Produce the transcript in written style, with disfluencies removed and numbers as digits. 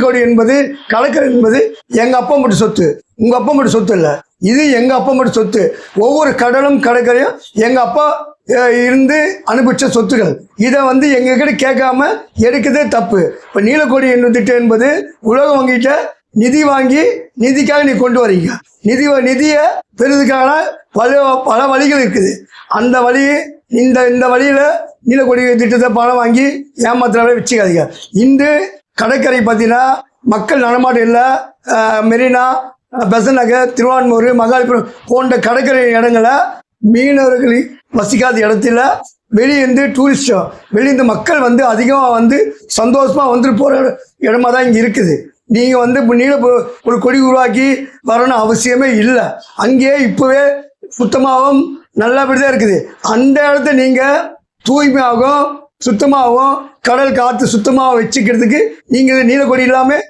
கொடி என்பது கடற்கரை என்பது எங்க அப்பா மட்டும் சொத்து, உங்க அப்பா மட்டும் சொத்து இல்லை. இது எங்க அப்பா மட்டும் சொத்து. ஒவ்வொரு கடலும் கடற்கரையும் எங்க அப்பா இருந்து அனுபவிச்ச சொத்துகள். இதை எங்க கிட்ட கேட்காம எடுக்கிறதே தப்பு. இப்போ நீலக்கொடி திட்டம் என்பது உலக வங்கிட்ட நிதி வாங்கி நிதிக்காக நீ கொண்டு வரீங்க. நிதியை பெறுவதற்கான பல வழிகள் இருக்குது. அந்த வழி இந்த வழியில நீலக்கொடி திட்டத்தை பணம் வாங்கி ஏமாத்துறவரை வச்சுக்காதீங்க. இன்று கடற்கரை பார்த்தீங்கன்னா மக்கள் நடமாட்டம் இல்லை. மெரினா, பெசன்ட் நகர், திருவான்மூர், மகாலிபுரம் போன்ற கடற்கரை இடங்களை மீனவர்கள் வசிக்காத இடத்துல வெளியிருந்து டூரிஸ்டோ வெளியிருந்து மக்கள் அதிகமாக சந்தோஷமாக வந்துட்டு போகிற இடமா தான் இங்கே இருக்குது. நீங்கள் நீல ஒரு கொடி உருவாக்கி வரணும் அவசியமே இல்லை. அங்கேயே இப்போவே சுத்தமாகவும் நல்லபடி தான் இருக்குது. அந்த இடத்த நீங்கள் தூய்மையாகவும் சுத்தமாகவும் கடல் காற்று சுத்தமாக வச்சுக்கிறதுக்கு நீங்கள் நீலக்கொடி இல்லாமல்